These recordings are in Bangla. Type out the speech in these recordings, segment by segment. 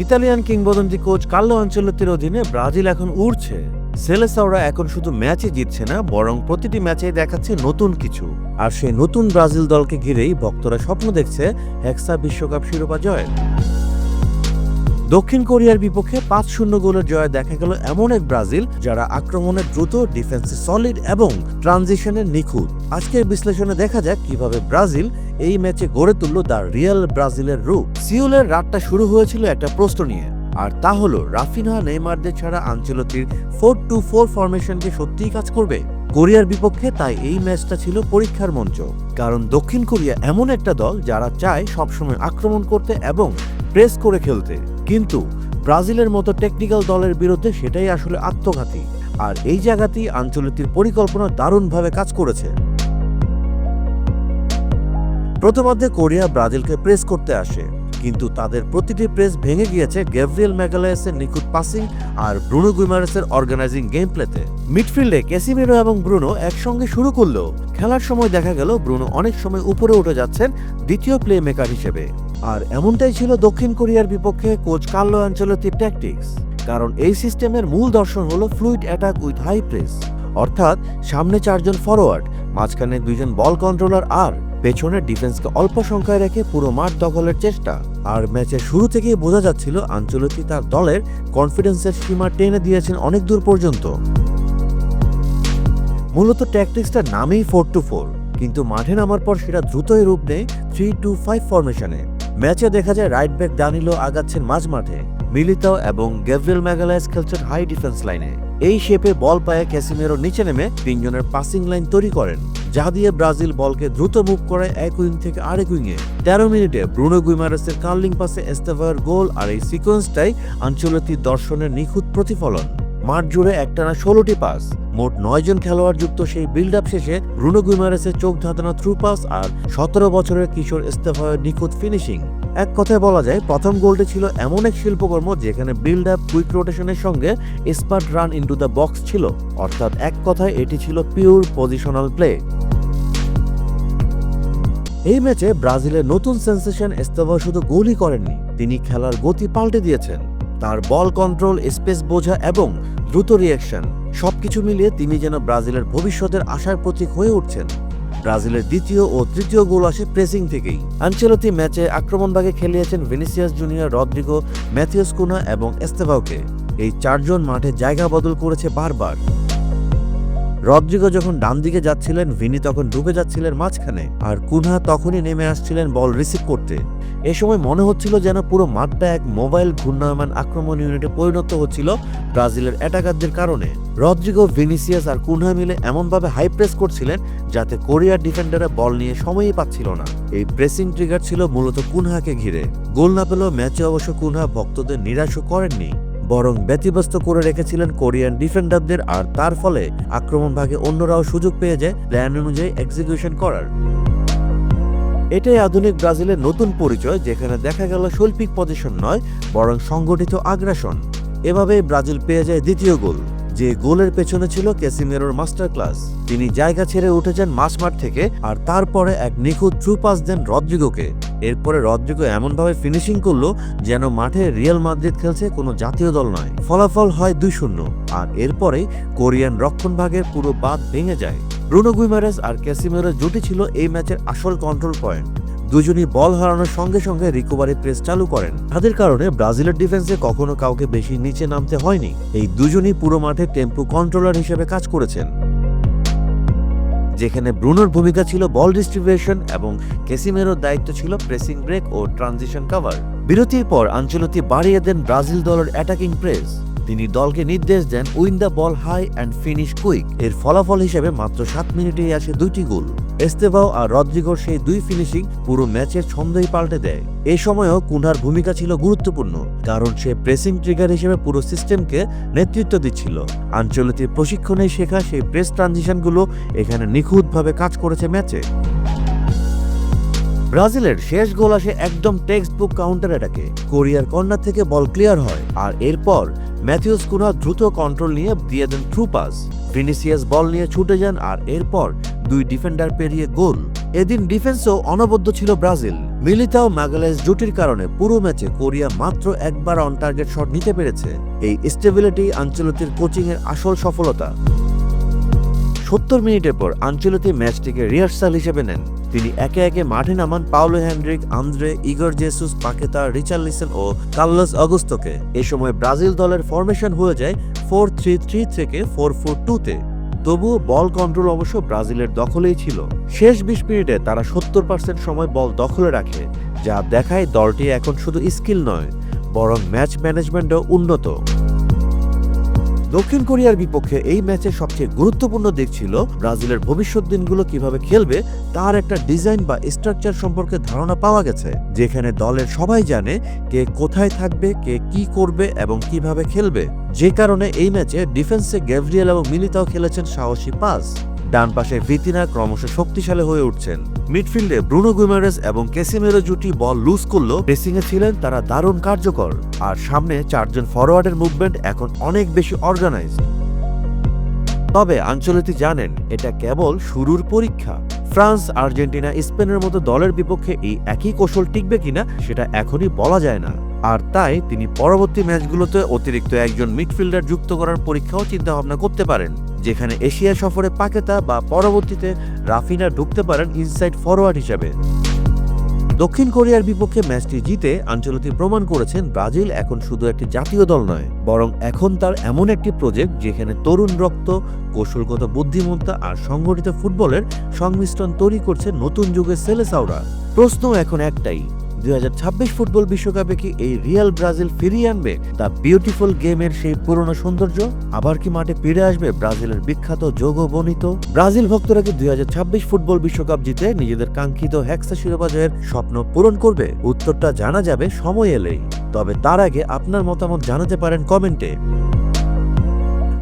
ইতালিয়ান কিংবদন্তি কোচ কার্লো আনচেলত্তির অধীনে ব্রাজিল এখন উড়ছে। সেলেসাওরা এখন শুধু ম্যাচে জিতছে না, বরং প্রতিটি ম্যাচেই দেখাচ্ছে নতুন কিছু। আর সেই নতুন ব্রাজিল দলকে ঘিরেই ভক্তরা স্বপ্ন দেখছে হেক্সা বিশ্বকাপ শিরোপা জয়ের। দক্ষিণ কোরিয়ার বিপক্ষে ৫-০ গোলের জয় দেখা গেল এমন এক ব্রাজিল যারা আক্রমণে দ্রুত, ডিফেন্সে সলিড এবং ট্রানজিশনের নিখুঁত। আজকের বিশ্লেষণে দেখা যাক কিভাবে ব্রাজিল এই ম্যাচে গড়ে তুলল দ্য রিয়াল ব্রাজিলের রূপ। সিউলের রাতটা শুরু হয়েছিল একটা প্রশ্ন নিয়ে, আর তা হলো রাফিনহা, নেইমারদের ছাড়া আনচেলত্তির 4-2-4 ফরমেশনকে সত্যিই কাজ করবে কোরিয়ার বিপক্ষে। তাই এই ম্যাচটা ছিল পরীক্ষার মঞ্চ, কারণ দক্ষিণ কোরিয়া এমন একটা দল যারা চায় সবসময় আক্রমণ করতে এবং প্রেস করে খেলতে, কিন্তু ব্রাজিলের মতো টেকনিক্যাল দলের বিরুদ্ধে সেটাই আসলে আত্মঘাতী। আর এই জায়গাতেই আনচেলত্তির পরিকল্পনা দারুণভাবে কাজ করেছে। প্রথমার্ধে কোরিয়া ব্রাজিলকে প্রেস করতে আসে, কিন্তু তাদের প্রতিটি প্রেস ভেঙে গিয়েছে গ্যাব্রিয়েল ম্যাগালায়েসের নিখুঁত পাসিং আর ব্রুনো গুইমারেসের অর্গানাইজিং গেম প্লেতে। মিডফিল্ডে ক্যাসিমিরো এবং ব্রুনো একসঙ্গে শুরু করলেও খেলার সময় দেখা গেল ব্রুনো অনেক সময় উপরে উঠে যাচ্ছেন দ্বিতীয় প্লে মেকার হিসেবে। আর এমনটাই ছিল দক্ষিণ কোরিয়ার বিপক্ষে কোচ কার্লো আনচেলত্তির ট্যাকটিক্স, কারণ এই সিস্টেমের মূল দর্শন হলো fluid attack with high press, অর্থাৎ সামনে 4 জন ফরওয়ার্ড, মাঝখানে 2 জন বল কন্ট্রোলার আর পেছনের ডিফেন্সকে অল্প সংখ্যায় রেখে পুরো মাঠ দখলের চেষ্টা। আর ম্যাচের শুরু থেকেই বোঝা যাচ্ছিল আনচেলত্তি তার দলের কনফিডেন্সের সীমা টেনে দিয়েছেন অনেক দূর পর্যন্ত। মূলত ট্যাকটিক্সটার নামেই 4-2-4, কিন্তু মাঠে নামার পর সেটা দ্রুতই রূপ নেয় 3-2-5 ফরমেশনে। ম্যাচে দেখা যায় রাইট ব্যাক দানিলো আগাচ্ছেন মাঝ মাঠে, মিলিতাও এবং গ্যাব্রিয়েল ম্যাগালায়েস খেলছেন হাই ডিফেন্স লাইনে। এই শেপে বল পায়ে ক্যাসিমেরো নিচে নেমে 3 জনের পাসিং লাইন তৈরি করেন, যা দিয়ে ব্রাজিল বলকে দ্রুত মুভ করায় এক উইং থেকে আরেক উইংয়ে। 13 মিনিটে ব্রুনো গুইমারেসের কার্লিং পাসে এস্তেভাওয়ের গোল, আর এই সিকোয়েন্সটাই আনচেলত্তির দর্শনের নিখুঁত প্রতিফলন। মাঠ জুড়ে একটানা 16টি পাস, মোট 9 জন খেলোয়াড় যুক্ত সেই বিল্ড আপ শেষে ব্রুনো গুইমারেসের চোখ ধাঁধানো থ্রু পাস আর 17 বছরের কিশোর এস্তেভাওয়ের নিখুঁত ফিনিশিং। এক কথায় বলা যায় প্রথম গোলটি ছিল এমন এক শিল্পকর্ম যেখানে বিল্ড আপ, কুইক রোটেশনের সঙ্গে স্পার্ট রান ইনটু দ্য বক্স ছিল, অর্থাৎ এক কথায় এটি ছিল পিওর পজিশনাল প্লে। এই ম্যাচে ব্রাজিলের নতুন সেন্সেশন এস্তেভাও শুধু গোলই করেননি, তিনি খেলার গতি পাল্টে দিয়েছেন। তার বল কন্ট্রোল, স্পেস বোঝা এবং দ্রুত রিয়াকশন সবকিছু মিলিয়ে তিনি যেন ব্রাজিলের ভবিষ্যতের আশার প্রতীক হয়ে উঠছেন। ব্রাজিলের দ্বিতীয় ও তৃতীয় গোল আসে প্রেসিং থেকেই। আনচেলত্তি ম্যাচে আক্রমণ ভাগে খেলিয়েছেন ভিনিসিয়াস জুনিয়র, রদ্রিগো, ম্যাথিউস কুনা এবং এস্তেভাওকে। এই 4 জন মাঠে জায়গা বদল করেছে বারবার। রদ্রিগো যখন ডান দিকে যাচ্ছিলেন, ভিনি তখন ঢুকে যাচ্ছিলেন মাঝখানে, আর কুনহা তখনই নেমে আসছিলেন বল রিসিভ করতে। এ সময় মনে হচ্ছিল যেন পুরো মাঠটা এক মোবাইল ঘূর্ণায়মান আক্রমণ ইউনিটে পরিণত হচ্ছিল ব্রাজিলের অ্যাটাকারদের কারণে। রদ্রিগো, ভিনিসিয়াস আর কুনহা মিলে এমনভাবে হাই প্রেস করছিলেন যাতে কোরিয়ার ডিফেন্ডাররা বল নিয়ে সময়ই পাচ্ছিল না। এই প্রেসিং ট্রিগার ছিল মূলত কুনহাকে ঘিরে। গোল না পেলেও ম্যাচে অবশ্য কুনহা ভক্তদের নিরাশও করেননি, বরং ব্যতিব্যস্ত করে রেখেছিলেন কোরিয়ান ডিফেন্ডারদের, আর তার ফলে আক্রমণ ভাগে অন্যরাও সুযোগ পেয়ে যায় প্ল্যান অনুযায়ী এক্সিকিউশন করার। এটাই আধুনিক ব্রাজিলের নতুন পরিচয়, যেখানে দেখা গেল শৈল্পিক পজিশন নয় বরং সংগঠিত আগ্রাসন। এভাবেই ব্রাজিল পেয়ে যায় দ্বিতীয় গোল, যে গোলের পেছনে ছিল ক্যাসিমেরোর মাস্টার ক্লাস। তিনি জায়গা ছেড়ে উঠে যান মাঝমাঠ থেকে, আর তারপরে এক নিখুঁত থ্রু পাস দেন রদ্রিগোকে। এরপরে রদ্রিগো এমনভাবে ফিনিশিং করলো যেন মাঠে রিয়াল মাদ্রিদ খেলছে কোনো জাতীয় দল নয়। ফলাফল হয় 2-0, আর এরপরেই কোরিয়ান রক্ষণভাগের পুরো বাঁধ ভেঙে যায়। ব্রুনো গুইমারেস আর ক্যাসিমেরোর জুটি ছিল এই ম্যাচের আসল কন্ট্রোল পয়েন্ট। দুজনই বল হারানোর সঙ্গে সঙ্গে রিকভারি প্রেস চালু করেন। তাদের কারণে ব্রাজিলের ডিফেন্সে কখনো কাউকে বেশি নিচে নামতে হয়নি। এই দুজনই পুরো মাঠে টেম্পো কন্ট্রোলার হিসেবে কাজ করেছেন, যেখানে ব্রুনোর ভূমিকা ছিল বল ডিস্ট্রিবিউশন এবং ক্যাসিমেরোর দায়িত্ব ছিল প্রেসিং ব্রেক ও ট্রানজিশন কভার। বিরতির পর আনচেলত্তি বাড়িয়ে দেন ব্রাজিল দলের অ্যাটাকিং প্রেস। তিনি দলকে নির্দেশ দেন win the ball high and finish quick. এর ফলাফল হিসেবে মাত্র 7 মিনিটেই আসে 2টি গোল। এস্তেভাও আর রদ্রিগোর সেই 2 ফিনিশিং পুরো ম্যাচের ছন্দই পাল্টে দেয়। এই সময়ও কুনহার ভূমিকা ছিল গুরুত্বপূর্ণ, কারণ সে প্রেসিং ট্রিগার হিসেবে পুরো সিস্টেমকে নেতৃত্ব দিচ্ছিল। আনচেলত্তির প্রশিক্ষণে শেখা সেই প্রেস ট্রানজিশনগুলো এখানে নিখুঁতভাবে কাজ করেছে ম্যাচে। ব্রাজিলের শেষ গোল আসে একদম টেক্সট বুক কাউন্টার অ্যাটাকে। কোরিয়ার কর্নার থেকে বল ক্লিয়ার হয়, আর এরপর ম্যাথিউস কুনহা দ্রুত কন্ট্রোল নিয়ে দিয়ে দেন থ্রু পাস। ভিনিসিয়াস বল নিয়ে ছুটে যান, আর এরপর 2 ডিফেন্ডার পেরিয়ে গোল। এদিন ডিফেন্সও অনবদ্য ছিল ব্রাজিল। মিলিতাও ম্যাগালেস জুটির কারণে পুরো ম্যাচে কোরিয়া মাত্র একবার অন টার্গেট শট নিতে পেরেছে। এই স্টেবিলিটি আনচেলত্তির কোচিংয়ের আসল সফলতা। 70 মিনিটের পর আনচেলত্তি ম্যাচটিকে রিহার্সাল হিসেবে নেন। তিনি একে একে মাঠে নামান Paulo Hendrick, Andre, Igor Jesus, Paqueta, Richarlison ও কার্লোস অগুস্তোকে। এ সময় ব্রাজিল দলের ফরমেশন হয়ে যায় 4-3-3 থেকে 4-4-2-তে। তবুও বল কন্ট্রোল অবশ্য ব্রাজিলের দখলেই ছিল। শেষ 20 মিনিটে তারা 70% সময় বল দখলে রাখে, যা দেখায় দলটি এখন শুধু স্কিল নয়, বরং ম্যাচ ম্যানেজমেন্টও উন্নত। দক্ষিণ কোরিয়ার বিপক্ষে এই ম্যাচের সবচেয়ে গুরুত্বপূর্ণ দিক ছিল ব্রাজিলের ভবিষ্যৎ দিনগুলো কিভাবে খেলবে তার একটা ডিজাইন বা স্ট্রাকচার সম্পর্কে ধারণা পাওয়া গেছে, যেখানে দলের সবাই জানে কে কোথায় থাকবে, কে কি করবে এবং কিভাবে খেলবে। যে কারণে এই ম্যাচে ডিফেন্সে গ্যাব্রিয়েল এবং মিলিতাও খেলেছেন সাহসী পাস। ডান পাশে ভিতিনা ক্রমশ শক্তিশালী হয়ে উঠছেন। মিডফিল্ডে ব্রুনো গুইমারেস এবং ক্যাসিমেরো জুটি বল লুজ করলেও প্রেসিংয়ে ছিলেন তারা দারুণ কার্যকর। আর সামনে 4 জন ফরওয়ার্ডের মুভমেন্ট এখন অনেক বেশি অর্গানাইজড। তবে আনচেলত্তি জানেন এটা কেবল শুরুর পরীক্ষা। ফ্রান্স, আর্জেন্টিনা, স্পেনের মতো দলের বিপক্ষে এই একই কৌশল টিকবে কিনা সেটা এখনই বলা যায় না। আর তাই তিনি পরবর্তী ম্যাচগুলোতে অতিরিক্ত একজন মিডফিল্ডার যুক্ত করার পরীক্ষাও চিন্তাভাবনা করতে পারেন, যেখানে এশিয়া সফরে পাকেতা বা পরবর্তীতে রাফিনা ঢুকতে পারেন ইনসাইড ফরওয়ার্ড হিসেবে। দক্ষিণ কোরিয়ার বিপক্ষে ম্যাচটি জিতে আনচেলত্তি প্রমাণ করেছেন ব্রাজিল এখন শুধু একটি জাতীয় দল নয়, বরং এখন তার এমন একটি প্রজেক্ট যেখানে তরুণ রক্ত, কৌশলগত বুদ্ধিমত্তা আর সংগঠিত ফুটবলের সংমিশ্রণ তৈরি করছে নতুন যুগের সেলেসাওরা। প্রশ্ন এখন একটাই, 2026 ফুটবল বিশ্বকাপে কি এই রিয়াল ব্রাজিল ফিরিয়ে আনবে দ্য বিউটিফুল গেমের সেই পুরনো সৌন্দর্য? আবার কি মাঠে ফিরে আসবে ব্রাজিলের বিখ্যাত যোগ বর্ণিত? ব্রাজিল ভক্তরা কি 2026 ফুটবল বিশ্বকাপ জিতে নিজেদের কাঙ্ক্ষিত হেক্সা শিরোপা জয়ের স্বপ্ন পূরণ করবে? উত্তরটা জানা যাবে সময় এলেই। তবে তার আগে আপনার মতামত জানাতে পারেন কমেন্টে।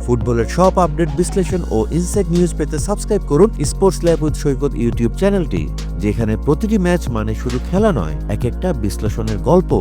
ফুটবলের সব আপডেট, বিশ্লেষণ ও ইনসাইড নিউজ পেতে সাবস্ক্রাইব করুন sports lab with Saikat YouTube চ্যানেলটি, যেখানে প্রতিটি ম্যাচ মানে শুধু খেলা নয়, এক একটা বিশ্লেষণের গল্প।